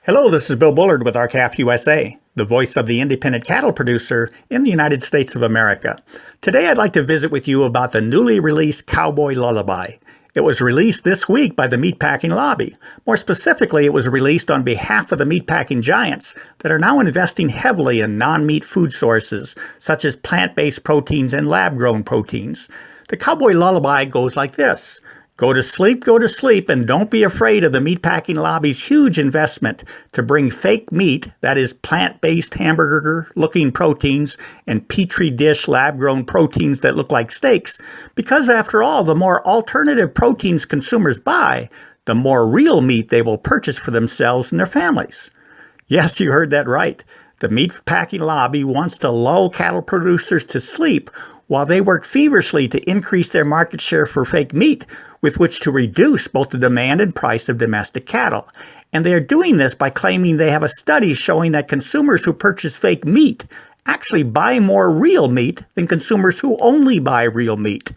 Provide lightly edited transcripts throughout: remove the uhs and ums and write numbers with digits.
Hello, this is Bill Bullard with RCAF USA, the voice of the independent cattle producer in the United States of America. Today I'd like to visit with you about the newly released Cowboy Lullaby. It was released this week by the meatpacking lobby. More specifically, it was released on behalf of the meatpacking giants that are now investing heavily in non-meat food sources, such as plant-based proteins and lab-grown proteins. The Cowboy Lullaby goes like this. Go to sleep, and don't be afraid of the meatpacking lobby's huge investment to bring fake meat, that is plant-based hamburger-looking proteins and petri dish lab-grown proteins that look like steaks, because after all, the more alternative proteins consumers buy, the more real meat they will purchase for themselves and their families. Yes, you heard that right. The meatpacking lobby wants to lull cattle producers to sleep while they work feverishly to increase their market share for fake meat, with which to reduce both the demand and price of domestic cattle. And they are doing this by claiming they have a study showing that consumers who purchase fake meat actually buy more real meat than consumers who only buy real meat.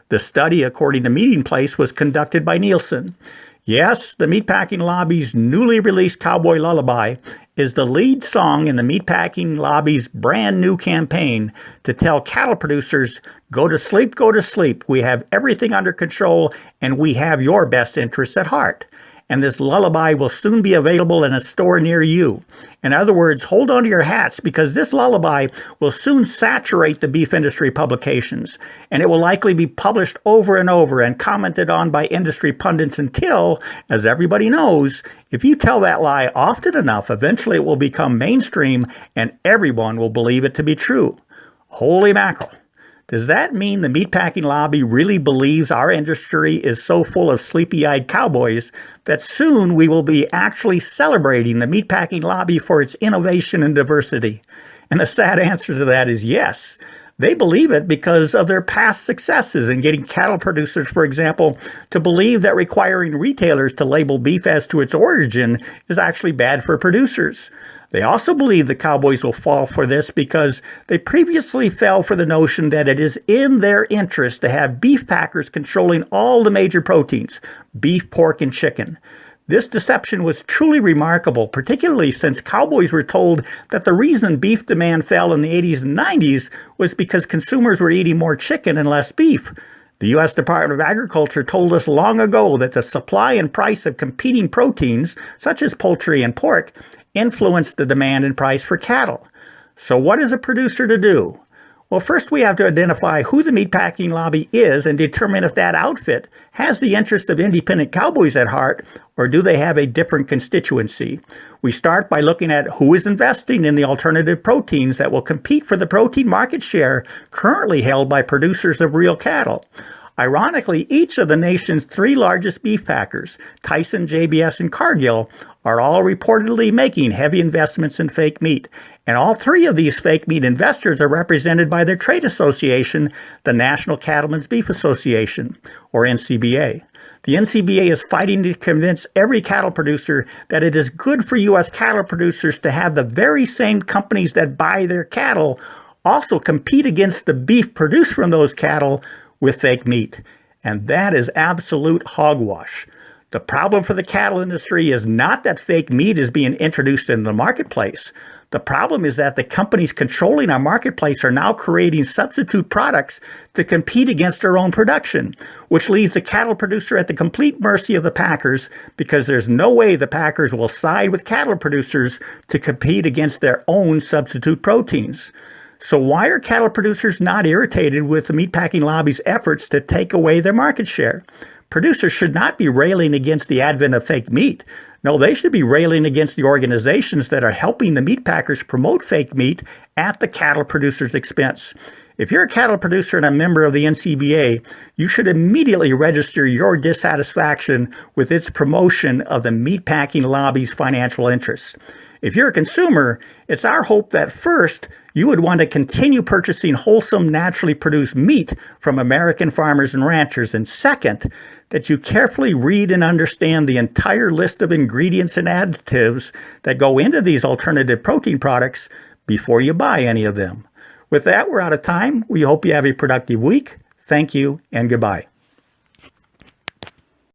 The study, according to Meeting Place, was conducted by Nielsen. Yes, the meatpacking lobby's newly released Cowboy Lullaby is the lead song in the meatpacking lobby's brand new campaign to tell cattle producers, go to sleep, we have everything under control and we have your best interests at heart. And this lullaby will soon be available in a store near you. In other words, hold on to your hats because this lullaby will soon saturate the beef industry publications, and it will likely be published over and over and commented on by industry pundits until, as everybody knows, if you tell that lie often enough, eventually it will become mainstream and everyone will believe it to be true. Holy mackerel. Does that mean the meatpacking lobby really believes our industry is so full of sleepy-eyed cowboys that soon we will be actually celebrating the meatpacking lobby for its innovation and diversity? And the sad answer to that is yes. They believe it because of their past successes in getting cattle producers, for example, to believe that requiring retailers to label beef as to its origin is actually bad for producers. They also believe the cowboys will fall for this because they previously fell for the notion that it is in their interest to have beef packers controlling all the major proteins, beef, pork, and chicken. This deception was truly remarkable, particularly since cowboys were told that the reason beef demand fell in the 80s and 90s was because consumers were eating more chicken and less beef. The U.S. Department of Agriculture told us long ago that the supply and price of competing proteins, such as poultry and pork, influenced the demand and price for cattle. So what is a producer to do? Well, first we have to identify who the meatpacking lobby is and determine if that outfit has the interest of independent cowboys at heart, or do they have a different constituency. We start by looking at who is investing in the alternative proteins that will compete for the protein market share currently held by producers of real cattle. Ironically, each of the nation's three largest beef packers, Tyson, JBS, and Cargill, are all reportedly making heavy investments in fake meat. And all three of these fake meat investors are represented by their trade association, the National Cattlemen's Beef Association, or NCBA. The NCBA is fighting to convince every cattle producer that it is good for U.S. cattle producers to have the very same companies that buy their cattle also compete against the beef produced from those cattle with fake meat. And that is absolute hogwash. The problem for the cattle industry is not that fake meat is being introduced in the marketplace. The problem is that the companies controlling our marketplace are now creating substitute products to compete against their own production, which leaves the cattle producer at the complete mercy of the packers because there's no way the packers will side with cattle producers to compete against their own substitute proteins. So why are cattle producers not irritated with the meatpacking lobby's efforts to take away their market share? Producers should not be railing against the advent of fake meat. No, they should be railing against the organizations that are helping the meat packers promote fake meat at the cattle producers' expense. If you're a cattle producer and a member of the NCBA, you should immediately register your dissatisfaction with its promotion of the meatpacking lobby's financial interests. If you're a consumer, it's our hope that first, you would want to continue purchasing wholesome, naturally produced meat from American farmers and ranchers, and second, that you carefully read and understand the entire list of ingredients and additives that go into these alternative protein products before you buy any of them. With that, we're out of time. We hope you have a productive week. Thank you and goodbye.